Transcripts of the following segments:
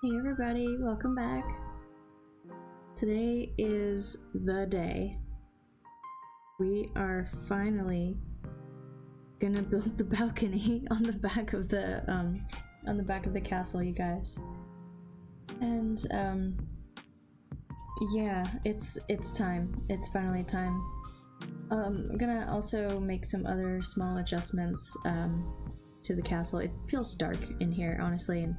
Hey everybody, welcome back. Today is the day. We are finally gonna build the balcony on the back of the castle, you guys. And yeah, it's time. It's finally time. I'm gonna also make some other small adjustments to the castle. It feels dark in here, honestly, and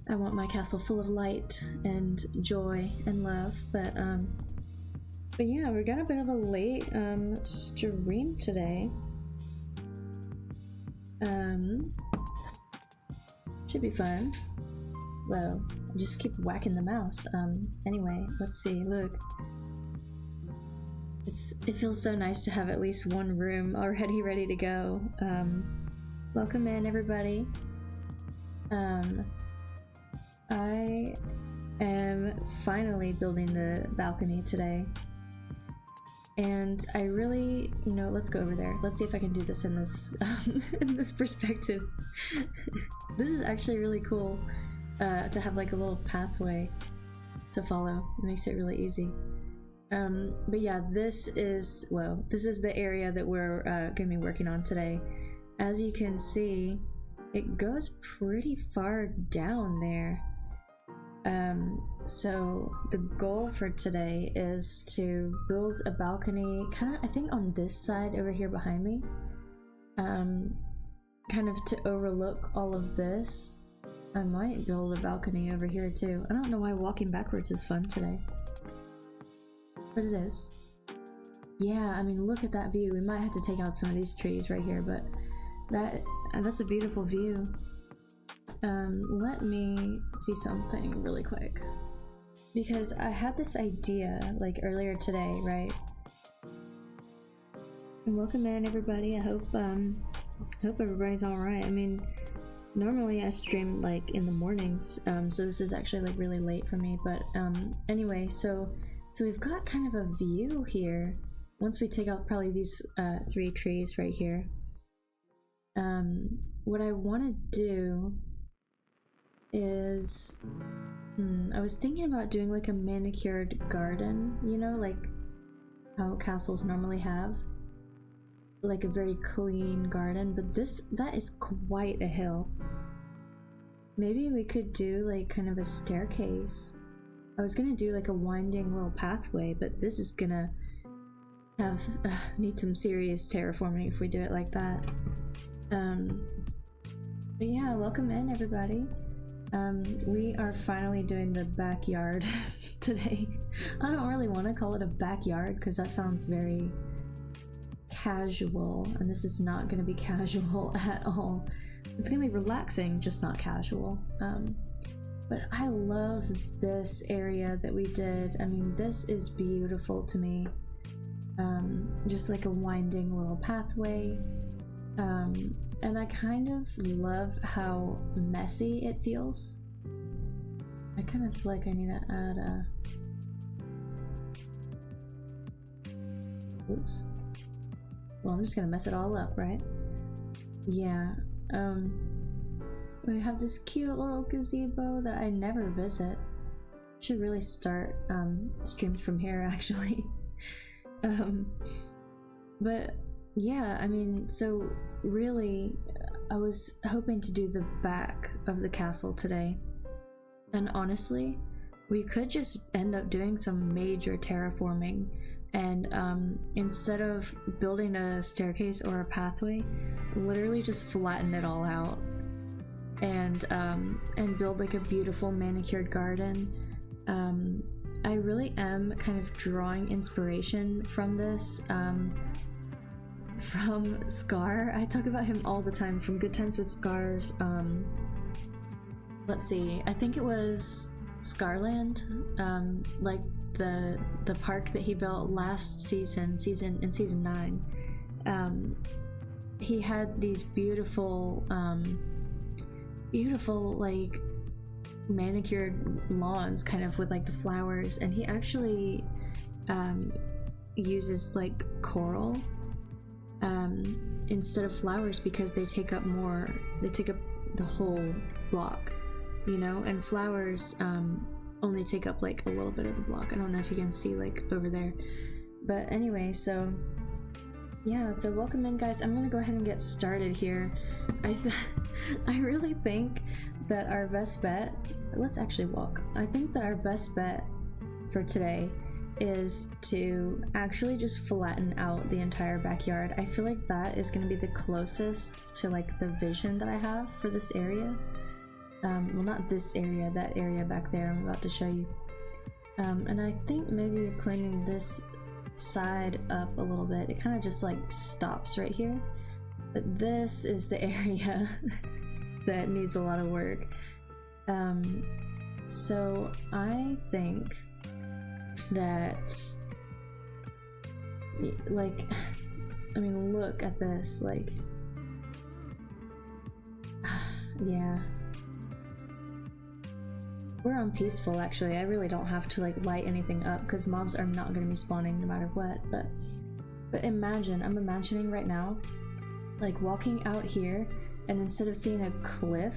I want my castle full of light and joy and love, but yeah, we got a bit of a late stream today. Should be fun. Well, just keep whacking the mouse. Anyway, let's see. Look, it feels so nice to have at least one room already ready to go. Welcome in, everybody. I am finally building the balcony today, and I really, let's go over there. Let's see if I can do this in this in this perspective. This is actually really cool to have like a little pathway to follow. It makes it really easy. But yeah, this is the area that we're gonna be working on today. As you can see, it goes pretty far down there. So the goal for today is to build a balcony kind of, I think, on this side over here behind me, kind of to overlook all of this. I might build a balcony over here too. I don't know why walking backwards is fun today, but it is. Yeah, I mean, look at that view. We might have to take out some of these trees right here, but that's a beautiful view. Let me see something really quick, because I had this idea like earlier today, right? And welcome in, everybody. I hope everybody's all right. I mean, normally I stream like in the mornings, so this is actually like really late for me. But anyway, so we've got kind of a view here. Once we take out probably these 3 trees right here, what I want to do is I was thinking about doing like a manicured garden, like how castles normally have, like a very clean garden, but that is quite a hill. Maybe we could do like kind of a staircase. I was gonna do like a winding little pathway, but this is gonna have need some serious terraforming if we do it like that. But yeah, welcome in, everybody. We are finally doing the backyard today. I don't really want to call it a backyard because that sounds very casual, and this is not going to be casual at all. It's going to be relaxing, just not casual. But I love this area that we did. I mean, this is beautiful to me. Just like a winding little pathway. And I kind of love how messy it feels. I kind of feel like I need to add a... Oops. Well, I'm just gonna mess it all up, right? Yeah. We have this cute little gazebo that I never visit. Should really start streams from here, actually. But yeah, I mean, so really, I was hoping to do the back of the castle today. And honestly, we could just end up doing some major terraforming, and instead of building a staircase or a pathway, literally just flatten it all out and build like a beautiful manicured garden. I really am kind of drawing inspiration from this, from Scar. I talk about him all the time, from Good Times with Scars. Let's see, I think it was Scarland, like the park that he built last season in season 9. He had these beautiful like manicured lawns, kind of with like the flowers, and he actually uses like coral instead of flowers because they take up the whole block. you know, and flowers only take up like a little bit of the block. I don't know if you can see like over there, but anyway, so yeah, so welcome in, guys. I'm gonna go ahead and get started here. I really think that our best bet, let's actually walk. I think that our best bet for today is to actually just flatten out the entire backyard. I feel like that is gonna be the closest to like the vision that I have for this area. Well, not this area, that area back there I'm about to show you. And I think maybe cleaning this side up a little bit, it kind of just like stops right here. But this is the area that needs a lot of work. So I think that, like, I mean, look at this, like, yeah. We're on peaceful, actually. I really don't have to like light anything up because mobs are not going to be spawning no matter what. But imagine, I'm imagining right now, like walking out here, and instead of seeing a cliff,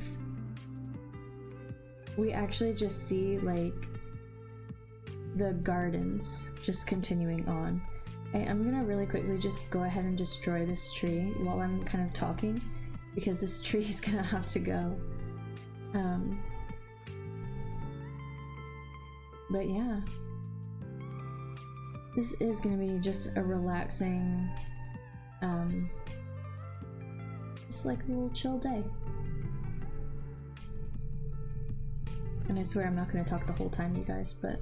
we actually just see like the gardens just continuing on. I'm gonna really quickly just go ahead and destroy this tree while I'm kind of talking, because this tree is gonna have to go. But yeah, this is gonna be just a relaxing, just like a little chill day. And I swear I'm not gonna talk the whole time, you guys, but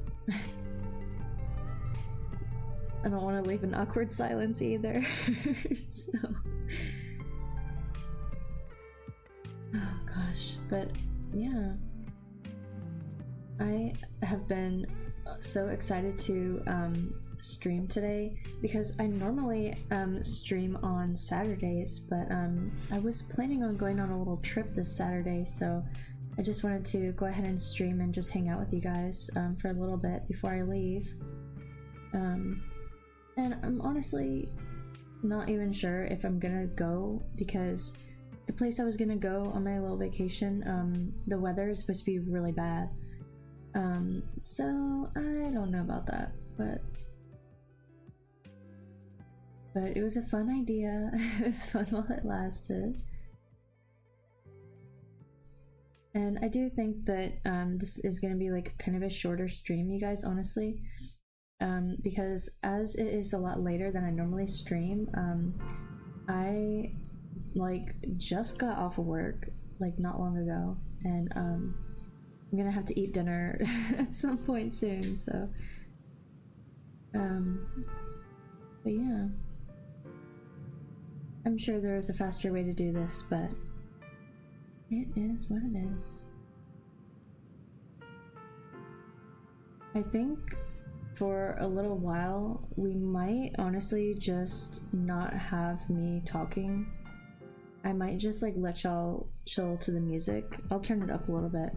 I don't want to leave an awkward silence either. So, oh gosh, but yeah. I have been so excited to stream today because I normally stream on Saturdays, but I was planning on going on a little trip this Saturday, so I just wanted to go ahead and stream and just hang out with you guys for a little bit before I leave. And I'm honestly not even sure if I'm gonna go, because the place I was gonna go on my little vacation, the weather is supposed to be really bad. So I don't know about that, but it was a fun idea. It was fun while it lasted. And I do think that this is going to be like kind of a shorter stream, you guys, honestly, because as it is a lot later than I normally stream, I like just got off of work like not long ago, and I'm gonna have to eat dinner at some point soon, so but yeah, I'm sure there is a faster way to do this, but it is what it is. I think for a little while we might honestly just not have me talking. I might just like let y'all chill to the music. I'll turn it up a little bit.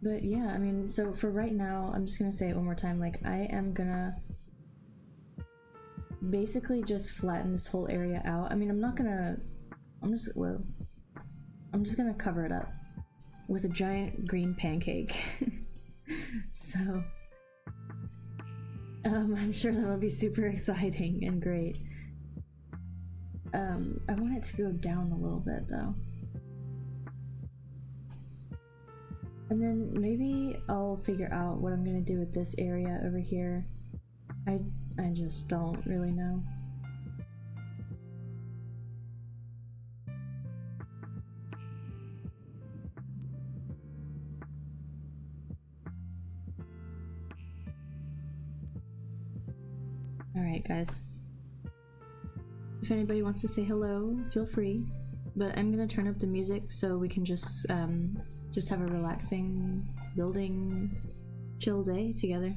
But yeah, I mean, so for right now, I'm just gonna say it one more time, like, I am gonna basically just flatten this whole area out. I mean, I'm just gonna cover it up with a giant green pancake. So, I'm sure that'll be super exciting and great. I want it to go down a little bit, though. And then maybe I'll figure out what I'm gonna do with this area over here. I just don't really know. Alright, guys. If anybody wants to say hello, feel free. But I'm gonna turn up the music so we can just have a relaxing, building, chill day together.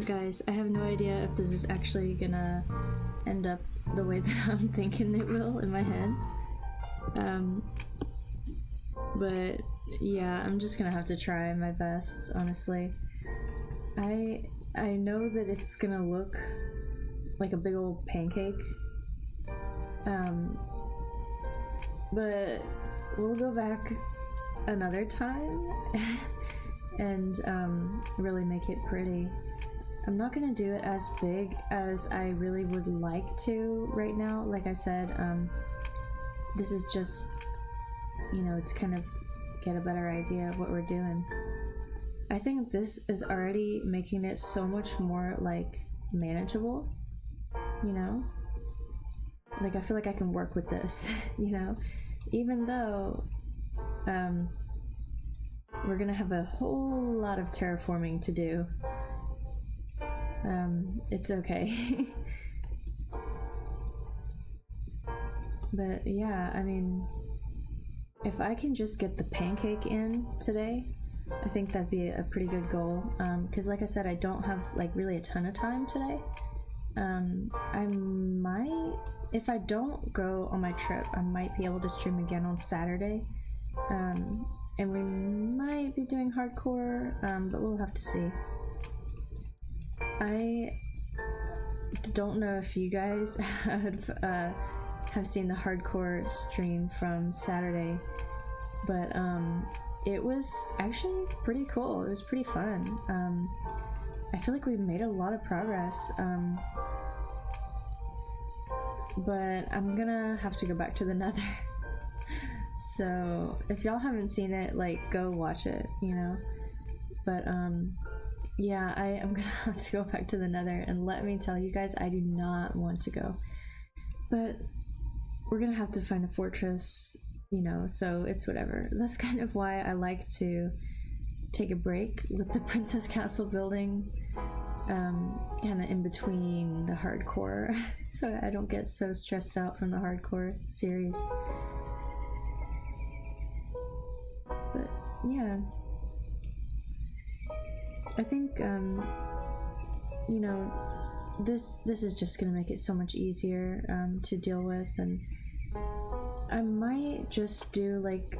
Guys, I have no idea if this is actually gonna end up the way that I'm thinking it will in my head. But yeah, I'm just gonna have to try my best, honestly. I know that it's gonna look like a big old pancake. But we'll go back another time and really make it pretty. I'm not gonna do it as big as I really would like to right now. Like I said, this is just, you know, to kind of get a better idea of what we're doing. I think this is already making it so much more like manageable, you know? Like I feel like I can work with this, you know? Even though we're gonna have a whole lot of terraforming to do. It's okay. But yeah, I mean, if I can just get the pancake in today, I think that'd be a pretty good goal. Because like I said, I don't have like really a ton of time today. I might, if I don't go on my trip, I might be able to stream again on Saturday. And we might be doing hardcore, but we'll have to see. I don't know if you guys have seen the hardcore stream from Saturday, but it was actually pretty cool. It was pretty fun. I feel like we've made a lot of progress, but I'm gonna have to go back to the Nether. So if y'all haven't seen it, like, go watch it, you know. But yeah, I am gonna have to go back to the Nether, and let me tell you guys, I do not want to go. But we're gonna have to find a fortress, you know, so it's whatever. That's kind of why I like to take a break with the Princess Castle building, kind of in between the hardcore, so I don't get so stressed out from the hardcore series. But yeah, I think you know, this is just gonna make it so much easier to deal with, and I might just do like,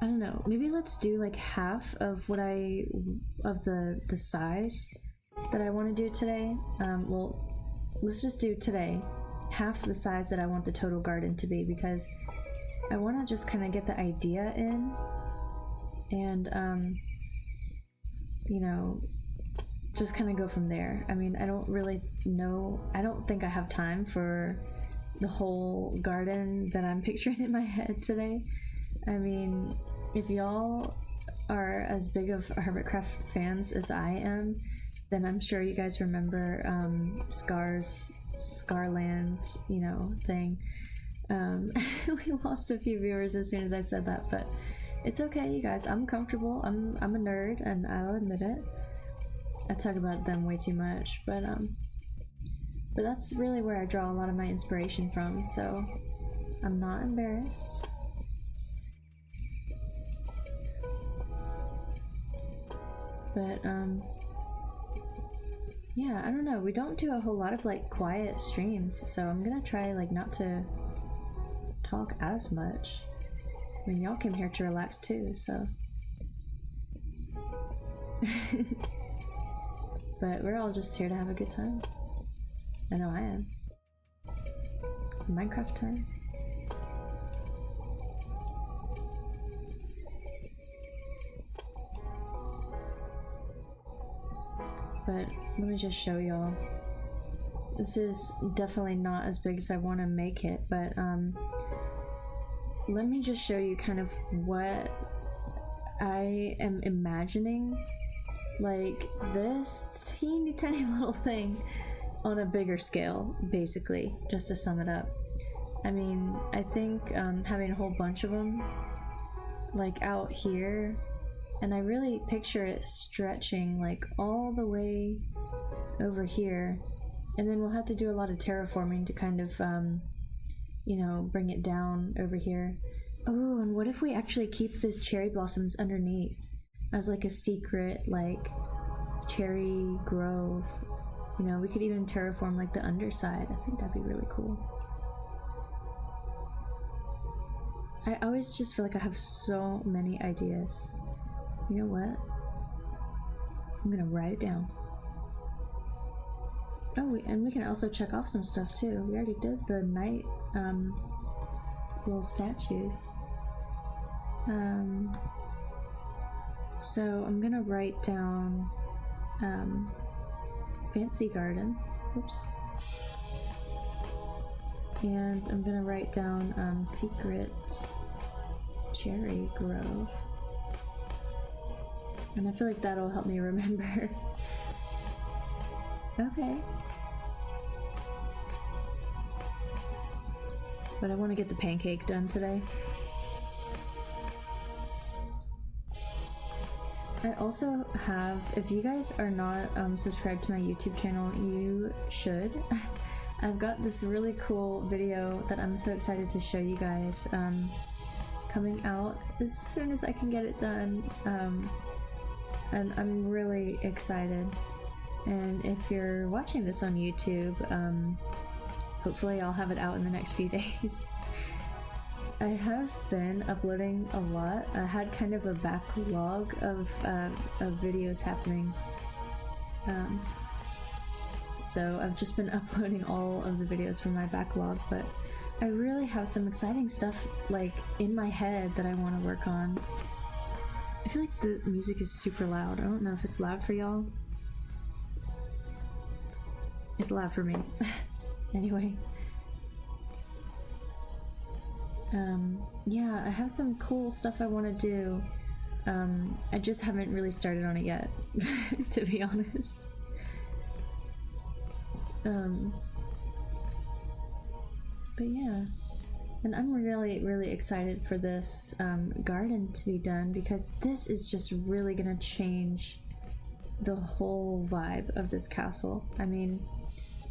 I don't know, maybe let's do like half of what of the size that I want to do today. Well, let's just do today half the size that I want the total garden to be, because I want to just kind of get the idea in, and you know, just kind of go from there. I mean, I don't really know, I don't think I have time for the whole garden that I'm picturing in my head today. I mean, if y'all are as big of Hermitcraft fans as I am, then I'm sure you guys remember Scarland, you know, thing. We lost a few viewers as soon as I said that, but it's okay, you guys. I'm comfortable. I'm a nerd, and I'll admit it. I talk about them way too much, but that's really where I draw a lot of my inspiration from, so I'm not embarrassed. But yeah, I don't know, we don't do a whole lot of like quiet streams, so I'm gonna try like not to talk as much. I mean, y'all came here to relax too, so but we're all just here to have a good time. I know I am. Minecraft time. But let me just show y'all. This is definitely not as big as I want to make it, but let me just show you kind of what I am imagining, like this teeny tiny little thing on a bigger scale, basically, just to sum it up. I mean, I think having a whole bunch of them like out here, and I really picture it stretching like all the way over here, and then we'll have to do a lot of terraforming to kind of you know, bring it down over here. Oh, and what if we actually keep the cherry blossoms underneath as like a secret like cherry grove. You know, we could even terraform like the underside. I think that'd be really cool. I always just feel like I have so many ideas. You know what? I'm gonna write it down. Oh, and we can also check off some stuff too. We already did the night little statues. So I'm gonna write down fancy garden. Oops. And I'm gonna write down secret cherry grove. And I feel like that'll help me remember. Okay. But I want to get the pancake done today. I also have, if you guys are not subscribed to my YouTube channel, you should. I've got this really cool video that I'm so excited to show you guys coming out as soon as I can get it done. And I'm really excited. And if you're watching this on YouTube, hopefully I'll have it out in the next few days. I have been uploading a lot. I had kind of a backlog of videos happening. So I've just been uploading all of the videos from my backlog, but I really have some exciting stuff like in my head that I want to work on. I feel like the music is super loud. I don't know if it's loud for y'all. It's loud for me. Anyway. Yeah, I have some cool stuff I want to do. I just haven't really started on it yet, to be honest. But yeah. And I'm really, really excited for this garden to be done, because this is just really gonna change the whole vibe of this castle. I mean,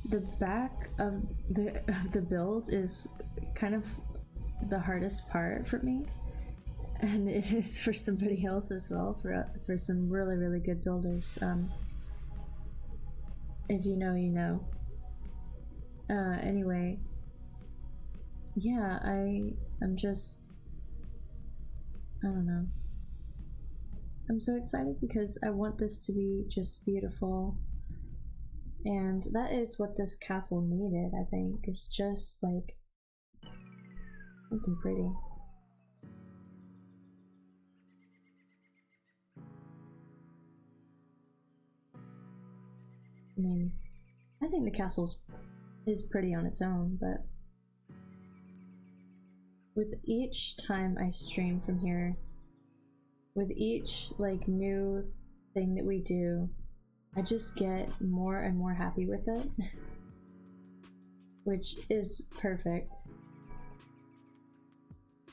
the back of the build is kind of the hardest part for me, and it is for somebody else as well, for some really, really good builders. If you know, you know. Anyway, yeah, I'm just, I don't know. I'm so excited because I want this to be just beautiful. And that is what this castle needed, I think. It's just like something pretty. I mean, I think the castle is pretty on its own, but with each time I stream from here, with each like new thing that we do, I just get more and more happy with it, which is perfect.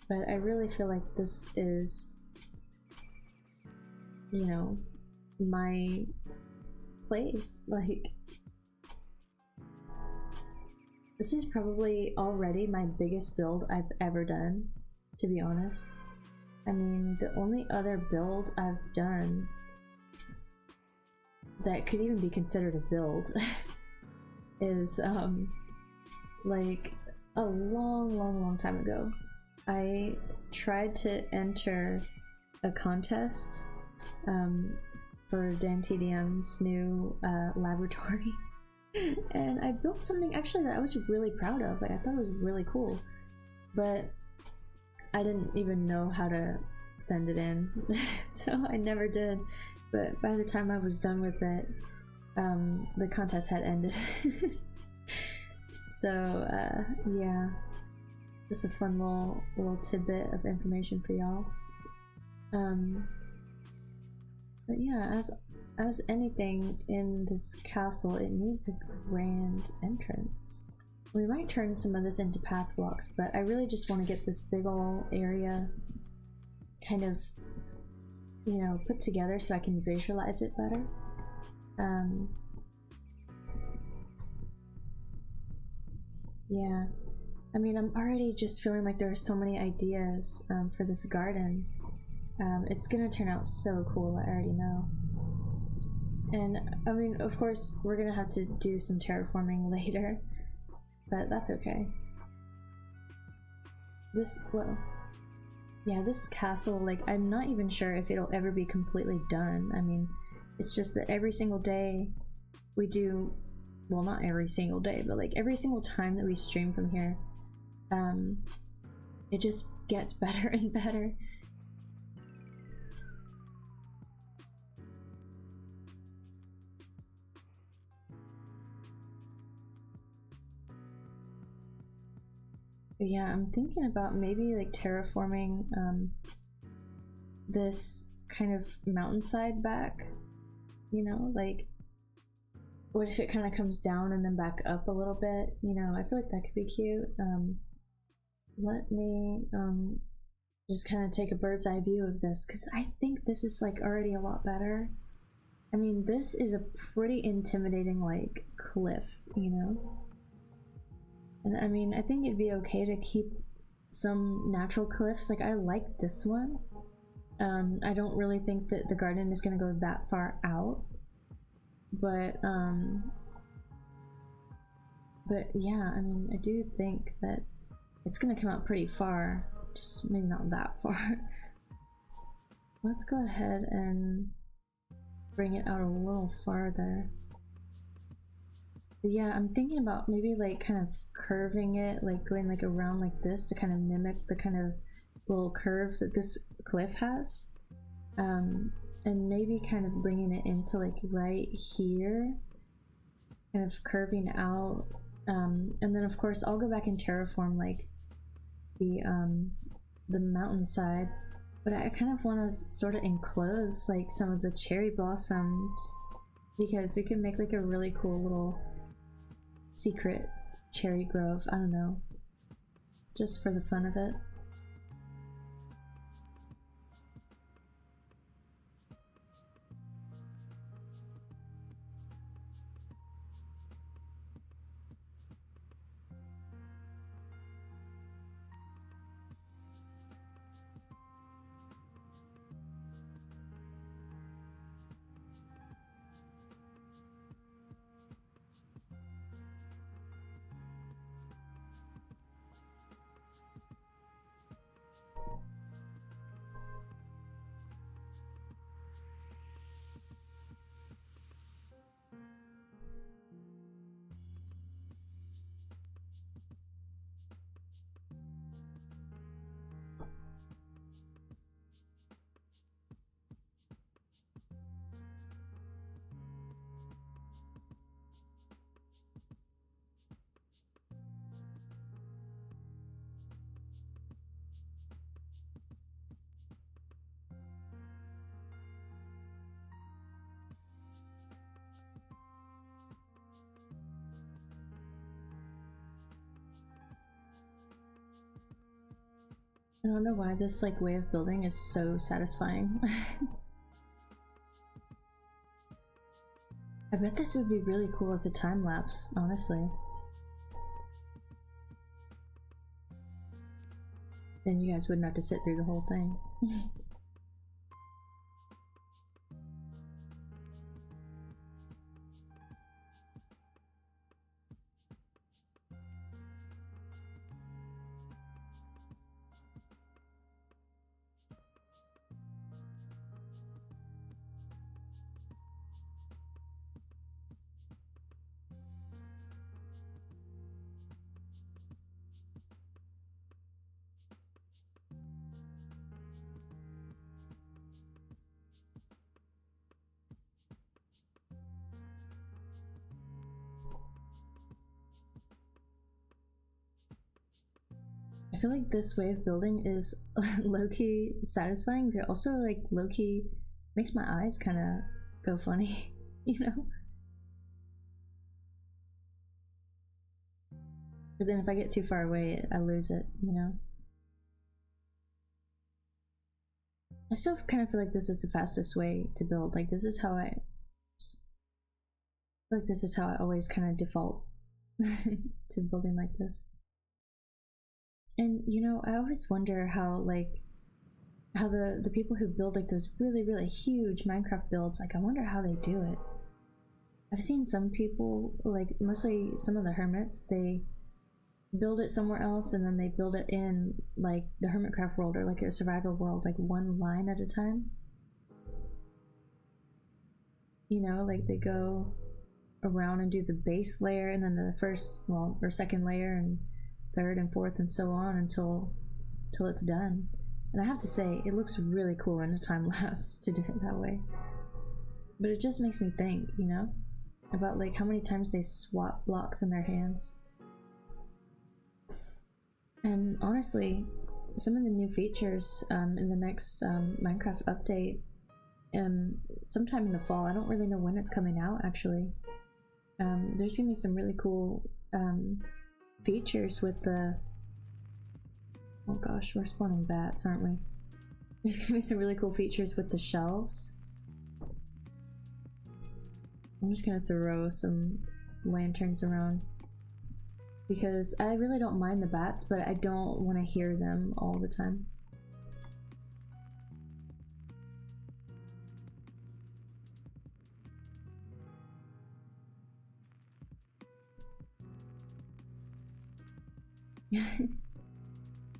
But I really feel like this is, you know, my place. Like, this is probably already my biggest build I've ever done, to be honest. I mean, the only other build I've done that could even be considered a build is like a long time ago. I tried to enter a contest for Dan TDM's new laboratory, and I built something actually that I was really proud of. Like, I thought it was really cool, but I didn't even know how to send it in, so I never did. But by the time I was done with it, the contest had ended. So yeah, just a fun little tidbit of information for y'all. But yeah, as anything in this castle, it needs a grand entrance. We might turn some of this into path blocks, but I really just want to get this big ol' area kind of, you know, put together so I can visualize it better. Yeah, I mean, I'm already just feeling like there are so many ideas for this garden. It's gonna turn out so cool, I already know. And I mean, of course, we're gonna have to do some terraforming later, but that's okay. This, well, yeah, this castle, like, I'm not even sure if it'll ever be completely done. I mean, it's just that every single day we do, well, not every single day, but like every single time that we stream from here, it just gets better and better. But yeah, I'm thinking about maybe like terraforming this kind of mountainside back, you know, like what if it kind of comes down and then back up a little bit, you know? I feel like that could be cute. Let me just kind of take a bird's eye view of this, because I think this is like already a lot better. I mean, this is a pretty intimidating like cliff, you know? And I mean, I think it'd be okay to keep some natural cliffs. Like, I like this one. I don't really think that the garden is gonna go that far out. But yeah, I mean, I do think that it's gonna come out pretty far. Just maybe not that far. Let's go ahead and bring it out a little farther. But yeah, I'm thinking about maybe like kind of curving it, like going like around like this to kind of mimic the kind of little curve that this cliff has. And maybe kind of bringing it into like right here, kind of curving out. And then of course I'll go back and terraform like the mountainside, but I kind of want to sort of enclose like some of the cherry blossoms, because we can make like a really cool little secret cherry grove. I don't know, just for the fun of it. I don't know why this like way of building is so satisfying. I bet this would be really cool as a time lapse, honestly. Then you guys wouldn't have to sit through the whole thing. I feel like this way of building is low-key satisfying, but also like low-key makes my eyes kind of go funny, you know? But then if I get too far away, I lose it, you know? I still kind of feel like this is the fastest way to build. Like, this is how I feel like this is how I always kind of default to building like this. And you know, I always wonder how the people who build like those really huge Minecraft builds, like I wonder how they do it. I've seen some people, like mostly some of the hermits, they build it somewhere else and then they build it in like the Hermitcraft world or like a survivor world, like one line at a time. You know, like they go around and do the base layer and then the first, well, or second layer and third and fourth and so on until it's done. And I have to say, it looks really cool in a time lapse to do it that way. But it just makes me think, you know, about like how many times they swap blocks in their hands. And honestly, some of the new features in the next Minecraft update, sometime in the fall, I don't really know when it's coming out actually. There's gonna be some really cool features with the... Oh gosh, we're spawning bats, aren't we? There's gonna be some really cool features with the shelves. I'm just gonna throw some lanterns around because I really don't mind the bats, but I don't want to hear them all the time.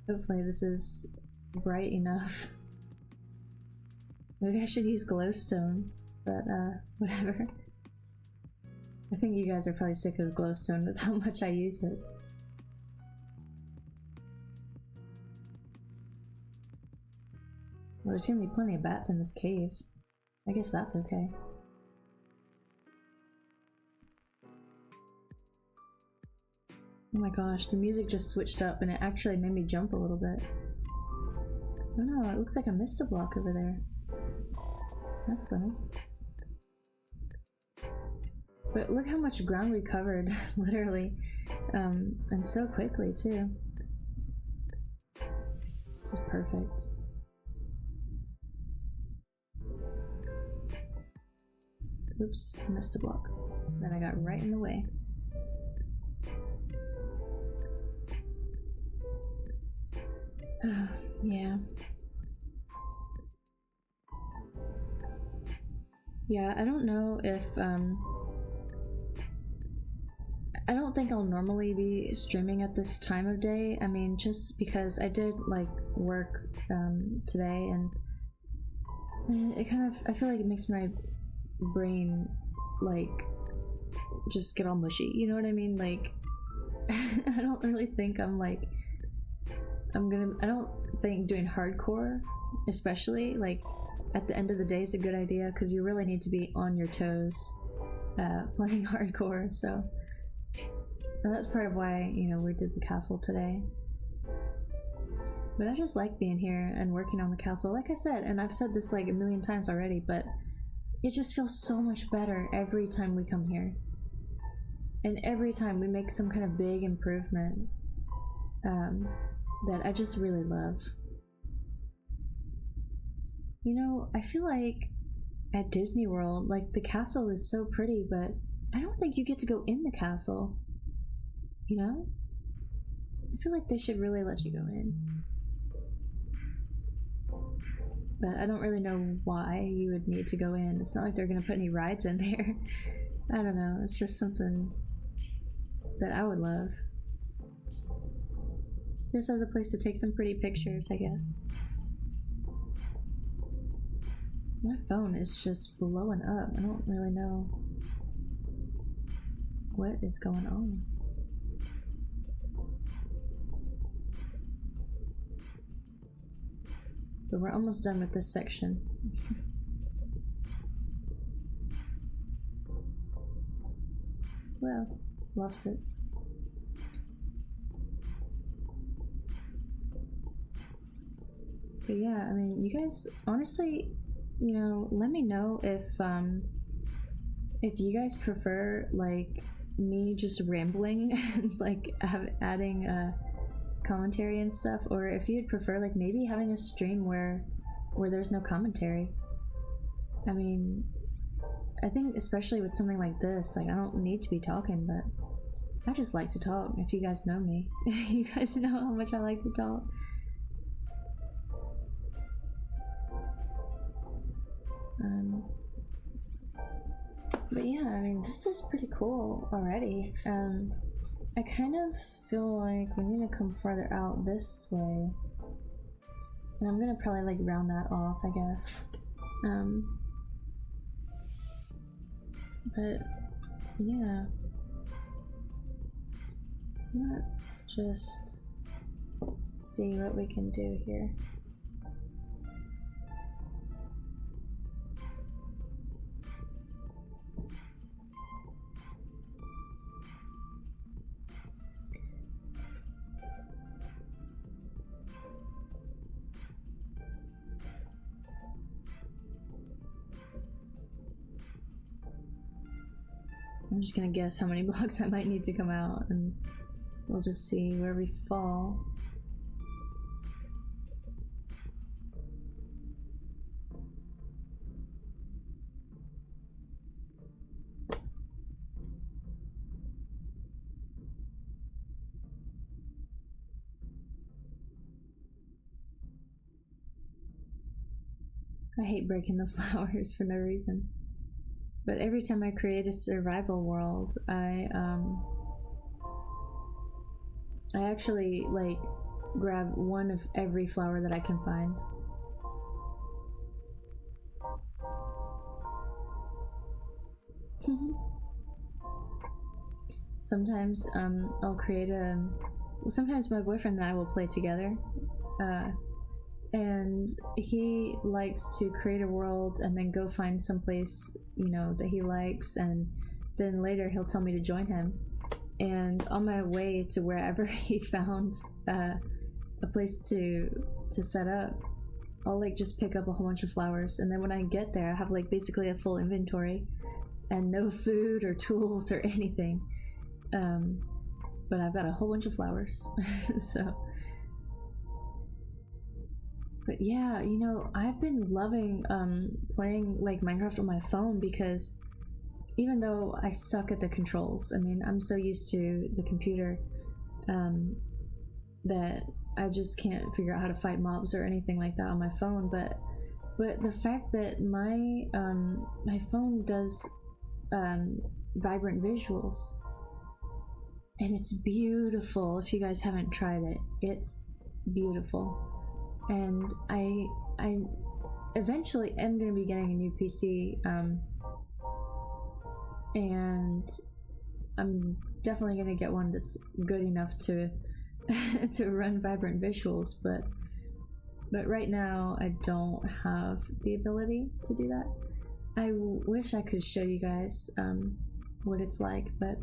Hopefully this is bright enough. Maybe I should use glowstone, but whatever. I think you guys are probably sick of glowstone with how much I use it. Well, there's gonna be plenty of bats in this cave. I guess that's okay. Oh my gosh, the music just switched up and it actually made me jump a little bit. Oh no, it looks like I missed a block over there. That's funny. But look how much ground we covered, literally, and so quickly too. This is perfect. Oops, I missed a block. Then I got right in the way. Yeah. Yeah, I don't know if, I don't think I'll normally be streaming at this time of day. I mean, just because I did, like, work, today, and it kind of, I feel like it makes my brain, like, just get all mushy, you know what I mean? Like, I don't really think I'm, like, I don't think doing hardcore, especially, like, at the end of the day is a good idea, because you really need to be on your toes, playing hardcore, so... And that's part of why, you know, we did the castle today. But I just like being here and working on the castle, like I said, and I've said this like a million times already, but it just feels so much better every time we come here. And every time we make some kind of big improvement, that I just really love. You know, I feel like at Disney World, like, the castle is so pretty, but I don't think you get to go in the castle. You know? I feel like they should really let you go in. But I don't really know why you would need to go in. It's not like they're gonna put any rides in there. I don't know, it's just something that I would love. Just as a place to take some pretty pictures, I guess. My phone is just blowing up. I don't really know what is going on. But we're almost done with this section. Well, lost it. But yeah, I mean, you guys, honestly, you know, let me know if you guys prefer, like, me just rambling and, like, adding commentary and stuff, or if you'd prefer, like, maybe having a stream where there's no commentary. I mean, I think especially with something like this, like, I don't need to be talking, but I just like to talk. If you guys know me, you guys know how much I like to talk. But yeah, I mean, this is pretty cool already. I kind of feel like we need to come farther out this way. And I'm gonna probably like round that off, I guess. But yeah. Let's just see what we can do here. I'm just gonna guess how many blocks I might need to come out, and we'll just see where we fall. I hate breaking the flowers for no reason. But every time I create a survival world, I actually like grab one of every flower that I can find. Sometimes I'll create sometimes my boyfriend and I will play together. And he likes to create a world and then go find someplace, you know, that he likes, and then later he'll tell me to join him. And on my way to wherever he found a place to set up, I'll like just pick up a whole bunch of flowers, and then when I get there I have like basically a full inventory and no food or tools or anything, but I've got a whole bunch of flowers. So but yeah, you know, I've been loving playing like Minecraft on my phone, because even though I suck at the controls, I mean, I'm so used to the computer that I just can't figure out how to fight mobs or anything like that on my phone. But the fact that my my phone does vibrant visuals, and it's beautiful. If you guys haven't tried it, it's beautiful. And I eventually am going to be getting a new PC, and I'm definitely going to get one that's good enough to to run vibrant visuals, but right now I don't have the ability to do that. I wish I could show you guys what it's like, but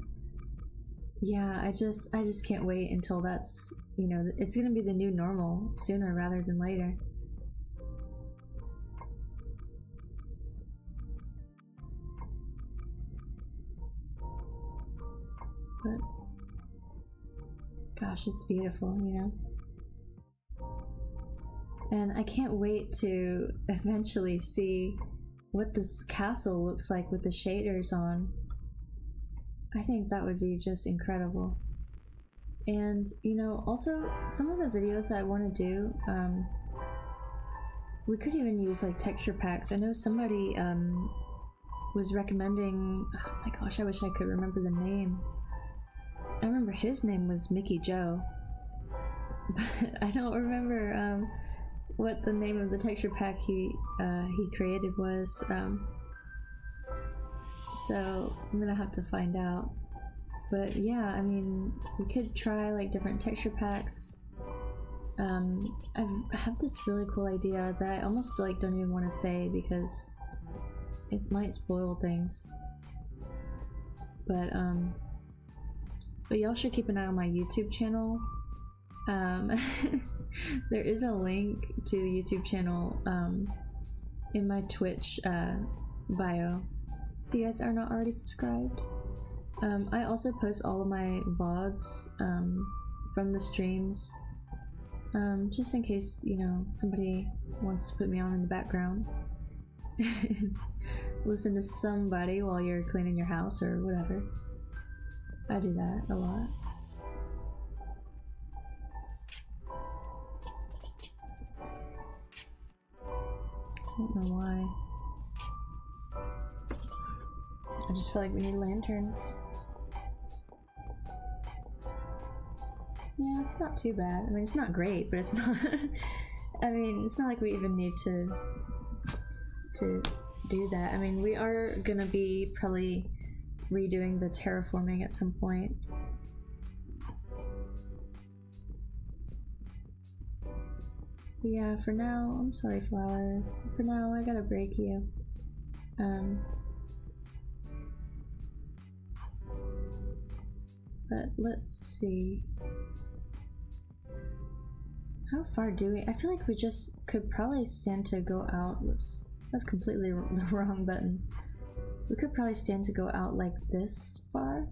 yeah, I just can't wait until that's, you know, it's gonna be the new normal sooner rather than later. But gosh, it's beautiful, you know? And I can't wait to eventually see what this castle looks like with the shaders on. I think that would be just incredible. And, you know, also some of the videos I want to do, we could even use like texture packs. I know somebody was recommending, oh my gosh, I wish I could remember the name. I remember his name was Mickey Joe, but I don't remember what the name of the texture pack he created was. So I'm gonna have to find out. But yeah, I mean, we could try like different texture packs. I have this really cool idea that I almost like don't even want to say because it might spoil things. But y'all should keep an eye on my YouTube channel. There is a link to the YouTube channel in my Twitch bio. If you guys are not already subscribed. I also post all of my VODs from the streams, just in case, you know, somebody wants to put me on in the background. Listen to somebody while you're cleaning your house or whatever. I do that a lot. I don't know why. I just feel like we need lanterns. Yeah, it's not too bad. I mean, it's not great, but it's not... I mean, it's not like we even need to do that. I mean, we are gonna be probably redoing the terraforming at some point. But yeah, for now, I'm sorry, flowers. For now, I gotta break you. But let's see. How far do we? I feel like we just could probably stand to go out. Whoops. That's completely the wrong button. We could probably stand to go out like this far.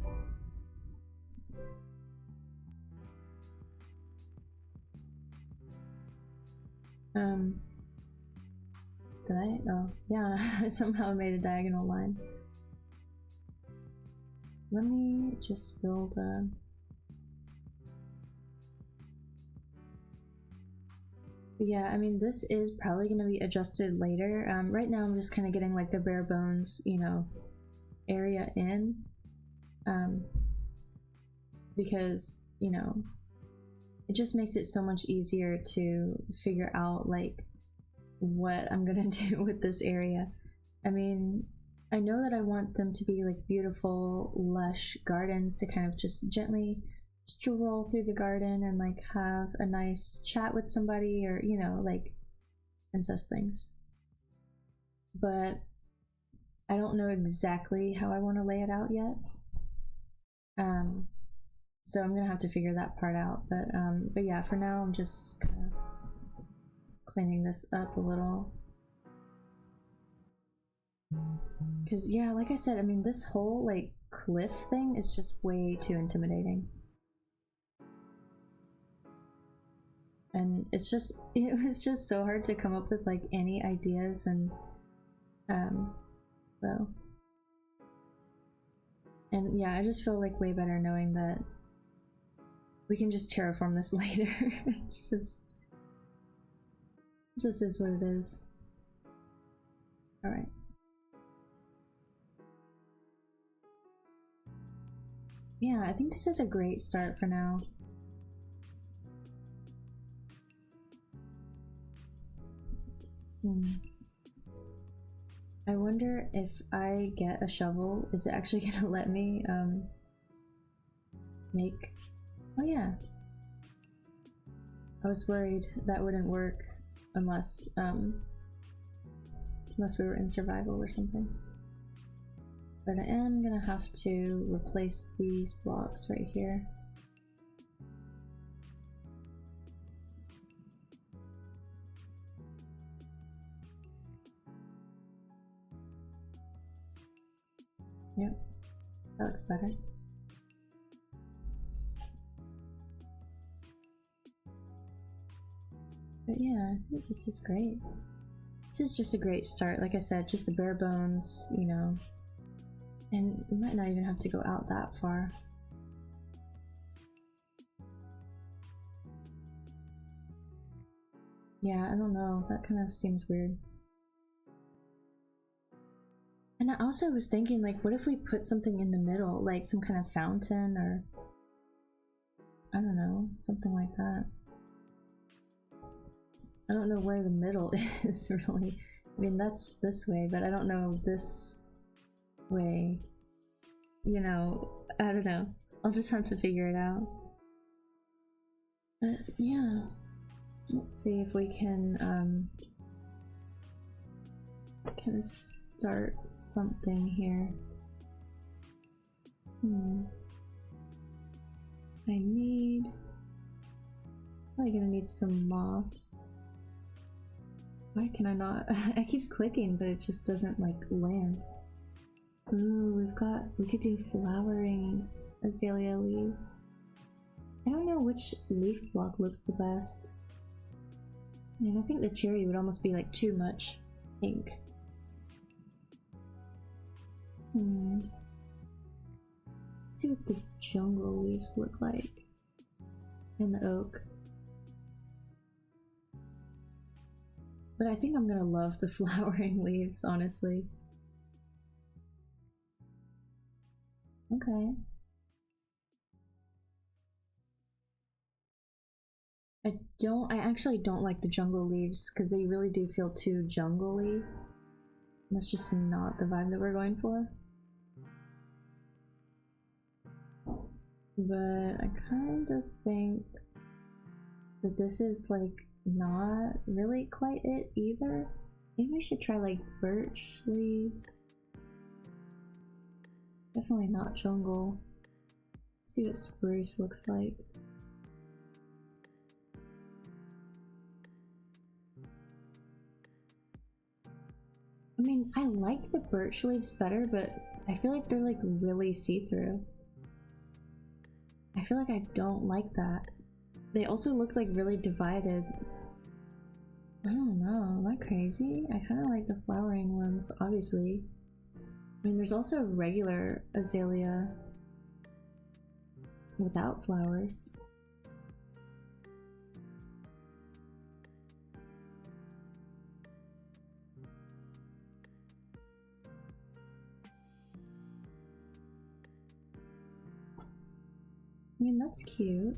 Did I? Oh, yeah, I somehow made a diagonal line. Let me just build a... Yeah, I mean, this is probably going to be adjusted later. Right now I'm just kind of getting like the bare bones, you know, area in. Because, you know, it just makes it so much easier to figure out like what I'm gonna do with this area. I mean, I know that I want them to be like beautiful, lush gardens to kind of just gently stroll through the garden and like have a nice chat with somebody, or you know, like princess things. But I don't know exactly how I want to lay it out yet. So I'm gonna have to figure that part out. But yeah, for now I'm just kind of cleaning this up a little. Cause yeah, like I said, I mean, this whole like cliff thing is just way too intimidating. And it was just so hard to come up with like any ideas, and so. And yeah, I just feel like way better knowing that we can just terraform this later. It just is what it is. Alright. Yeah, I think this is a great start for now. I wonder if I get a shovel, is it actually gonna let me make... Oh yeah. I was worried that wouldn't work unless unless we were in survival or something. But I am gonna have to replace these blocks right here. Yep, that looks better. But yeah, I think this is great. This is just a great start. Like I said, just the bare bones, you know. And we might not even have to go out that far. Yeah, I don't know. That kind of seems weird. And I also was thinking, like, what if we put something in the middle? Like some kind of fountain, or... I don't know. Something like that. I don't know where the middle is, really. I mean, that's this way, but I don't know this way. You know, I don't know. I'll just have to figure it out. But yeah, let's see if we can kind of start something here. I need... Probably gonna need some moss. Why can I not? I keep clicking, but it just doesn't like land. Ooh, we could do flowering azalea leaves. I don't know which leaf block looks the best. I mean, I think the cherry would almost be like too much ink. Let's see what the jungle leaves look like. And the oak. But I think I'm gonna love the flowering leaves, honestly. Okay. I actually don't like the jungle leaves because they really do feel too jungle-y. That's just not the vibe that we're going for. But I kind of think that this is like not really quite it either. Maybe I should try like birch leaves. Definitely not jungle. Let's see what spruce looks like. I mean, I like the birch leaves better, but I feel like they're like really see-through. I feel like I don't like that. They also look like really divided. I don't know, am I crazy? I kind of like the flowering ones, obviously. I mean, there's also regular azalea without flowers. I mean, that's cute.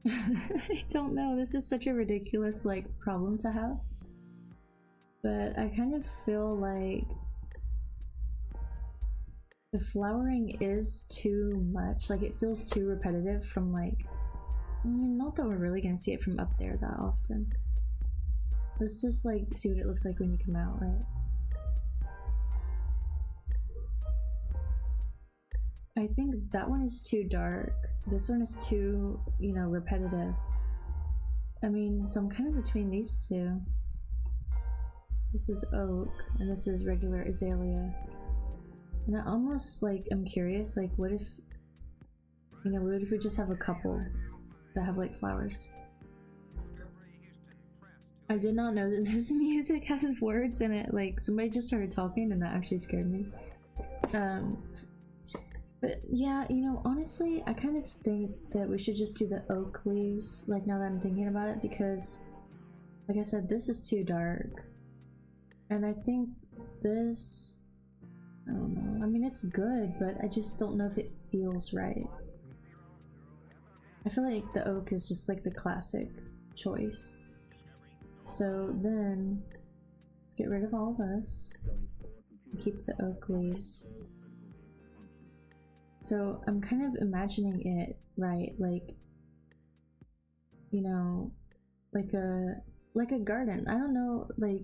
I don't know, this is such a ridiculous like problem to have. But I kind of feel like the flowering is too much, like it feels too repetitive from like, I mean, not that we're really gonna see it from up there that often. Let's just like see what it looks like when you come out, right? I think that one is too dark. This one is too, you know, repetitive. I mean, so I'm kind of between these two. This is oak, and this is regular azalea. And I almost like, I'm curious, like what if, you know, what if we just have a couple that have like flowers? I did not know that this music has words in it. Like somebody just started talking and that actually scared me. But yeah, you know, honestly, I kind of think that we should just do the oak leaves, like now that I'm thinking about it, because like I said, this is too dark. And I think this, I don't know, I mean it's good, but I just don't know if it feels right. I feel like the oak is just like the classic choice. So then, let's get rid of all this, keep the oak leaves. So I'm kind of imagining it, right, like, you know, like a garden. I don't know, like,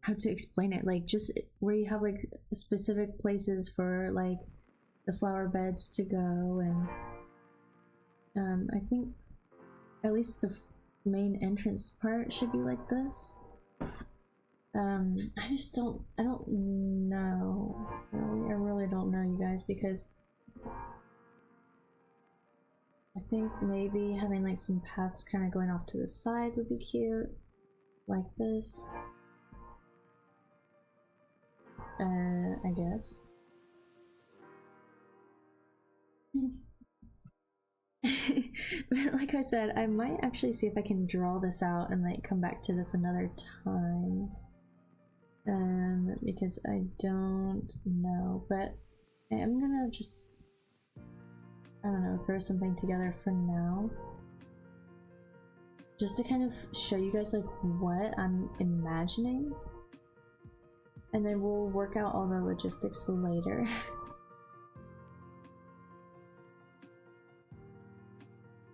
how to explain it, like just where you have like specific places for like the flower beds to go, and I think at least the main entrance part should be like this. I don't know. I really don't know, you guys, because I think maybe having like some paths kind of going off to the side would be cute, like this. I guess. But like I said, I might actually see if I can draw this out and like come back to this another time. Because I don't know, but I am gonna just, I don't know, throw something together for now. Just to kind of show you guys like what I'm imagining. And then we'll work out all the logistics later.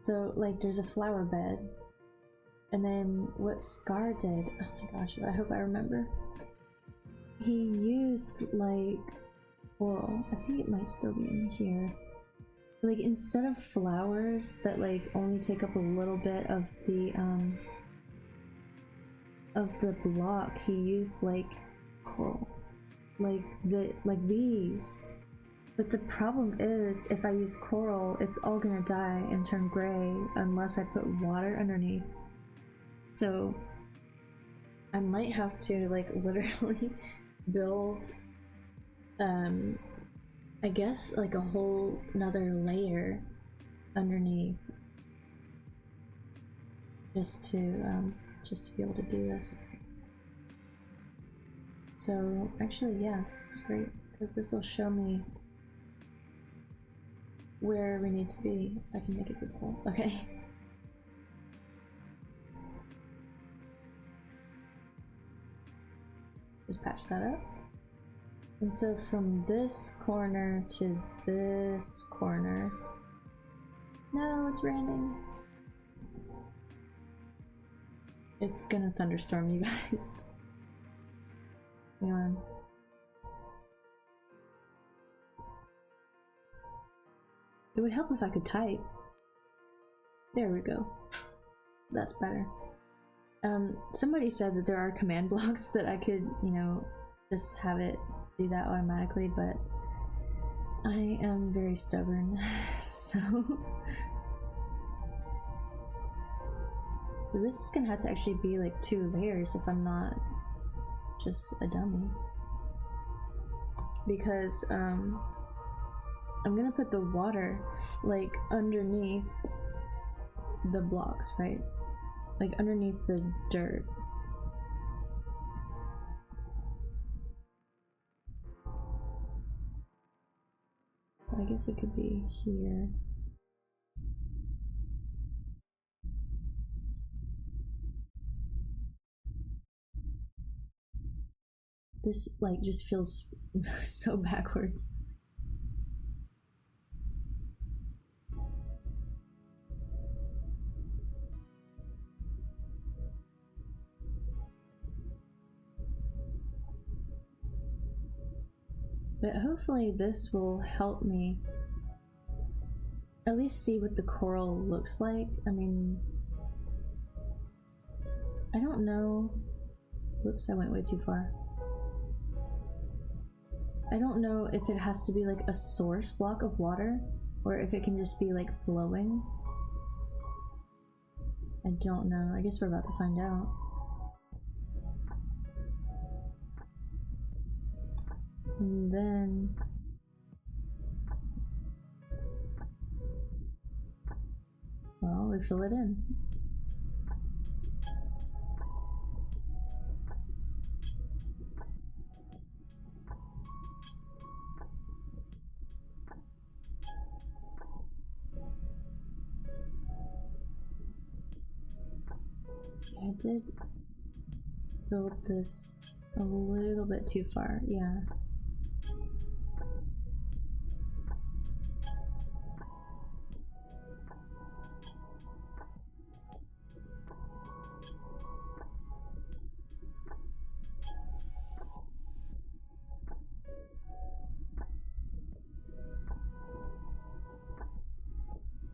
So like there's a flower bed. And then what Scar did, oh my gosh, I hope I remember. He used like coral. I think it might still be in here. Like instead of flowers that like only take up a little bit of the block, he used like coral. Like these. But the problem is if I use coral, it's all gonna die and turn gray unless I put water underneath. So I might have to like literally build I guess like a whole another layer underneath just to just to be able to do this. So actually, yeah, this is great because this will show me where we need to be. If I can make it visible. Okay. Just patch that up. And so from this corner to this corner. No, it's raining. It's gonna thunderstorm, you guys. Hang on. It would help if I could type. There we go. That's better. Somebody said that there are command blocks that I could, you know, just have it do that automatically, but I am very stubborn, so this is gonna have to actually be like 2 layers if I'm not just a dummy, because I'm gonna put the water like underneath the blocks, right? Like underneath the dirt. I guess it could be here. This like just feels so backwards. But hopefully this will help me at least see what the coral looks like. I mean, I don't know. Whoops, I went way too far. I don't know if it has to be like a source block of water or if it can just be like flowing. I don't know. I guess we're about to find out. And then well, we fill it in. I did build this a little bit too far, yeah.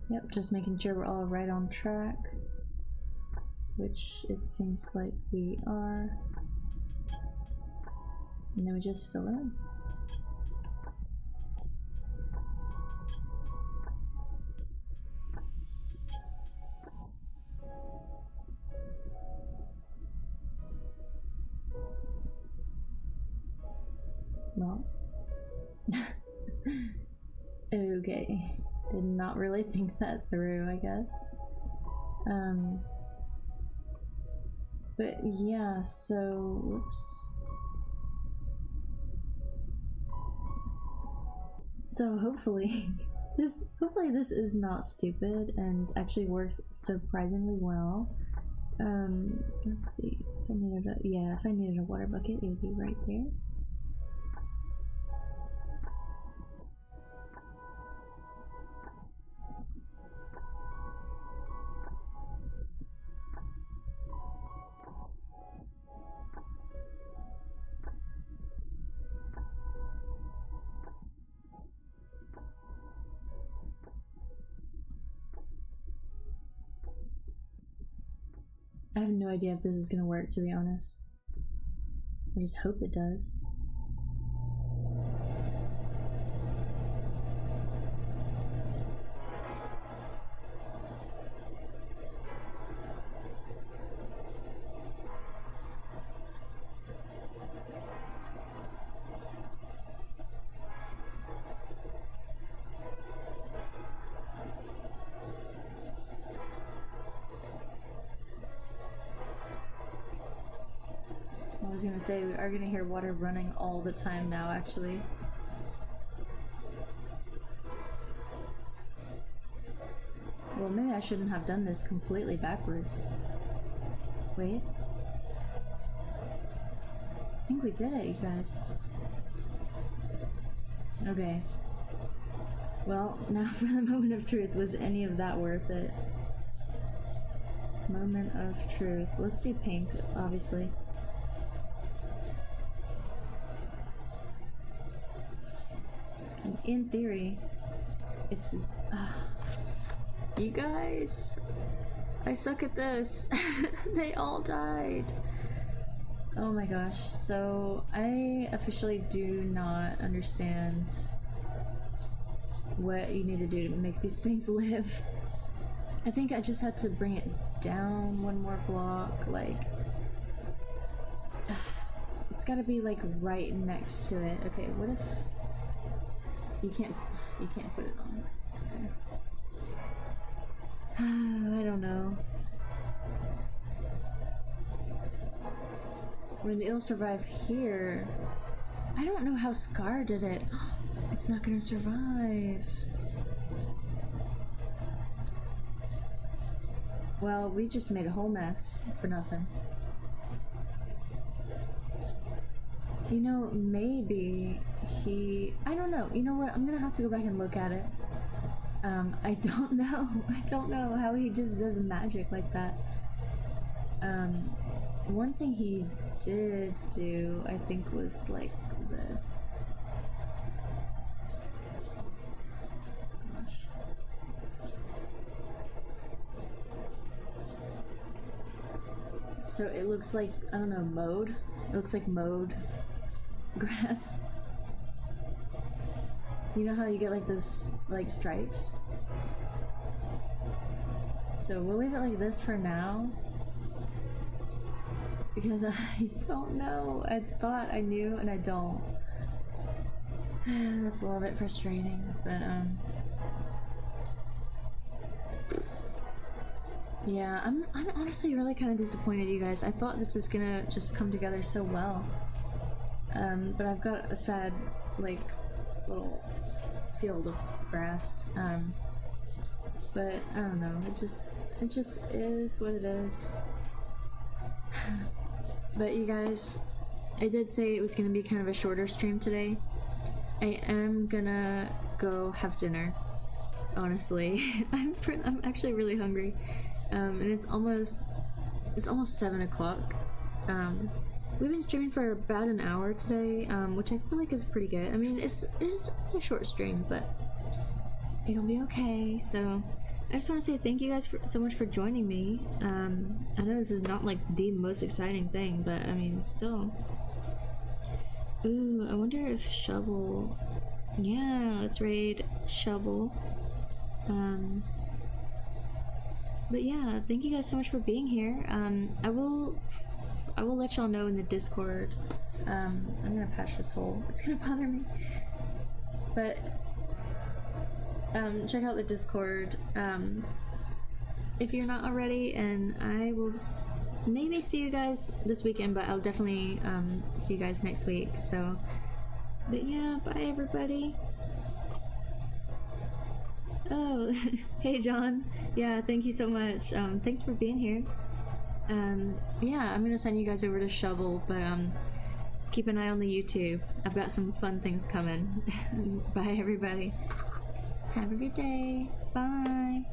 Yep, just making sure we're all right on track, which it seems like we are. And then we just fill in. Well, okay. Did not really think that through, I guess. But yeah, so whoops. So hopefully this is not stupid and actually works surprisingly well. Let's see. If I needed if I needed a water bucket, it would be right there. I have no idea if this is gonna work, to be honest. I just hope it does. gonna say, we are gonna hear water running all the time now, actually. Well, maybe I shouldn't have done this completely backwards. Wait. I think we did it, you guys. Okay. Well, now for the moment of truth. Was any of that worth it? Moment of truth. Let's do pink, obviously. In theory, it's... you guys! I suck at this! They all died! Oh my gosh, so I officially do not understand what you need to do to make these things live. I think I just had to bring it down one more block, like... it's gotta be like right next to it. Okay, what if... You can't put it on. Okay. I don't know. I mean, it'll survive here. I don't know how Scar did it. It's not gonna survive. Well, we just made a whole mess for nothing. You know, maybe he... I don't know. You know what? I'm gonna have to go back and look at it. I don't know. I don't know how he just does magic like that. One thing he did do, I think, was like this. Gosh. So it looks like, I don't know, mowed? It looks like mowed grass. You know how you get like those like stripes? So we'll leave it like this for now. Because I don't know. I thought I knew and I don't. That's a little bit frustrating, but yeah, I'm honestly really kind of disappointed, you guys. I thought this was gonna just come together so well. But I've got a sad, like, little field of grass. But I don't know. It just is what it is. But you guys, I did say it was gonna be kind of a shorter stream today. I am gonna go have dinner. Honestly, I'm actually really hungry, and it's almost 7 o'clock. We've been streaming for about an hour today, which I feel like is pretty good. I mean, it's a short stream, but it'll be okay. So I just want to say thank you guys so much for joining me. I know this is not like the most exciting thing, but I mean, still. Ooh, I wonder if Shovel... Yeah, let's raid Shovel. But yeah, thank you guys so much for being here. I will let y'all know in the Discord. I'm gonna patch this hole. It's gonna bother me. But check out the Discord if you're not already, and I will maybe see you guys this weekend, but I'll definitely see you guys next week. So, but yeah, bye everybody. Oh, hey John. Yeah, thank you so much. Thanks for being here. Yeah, I'm gonna send you guys over to Shovel, but keep an eye on the YouTube. I've got some fun things coming. Bye everybody. Have a good day. Bye.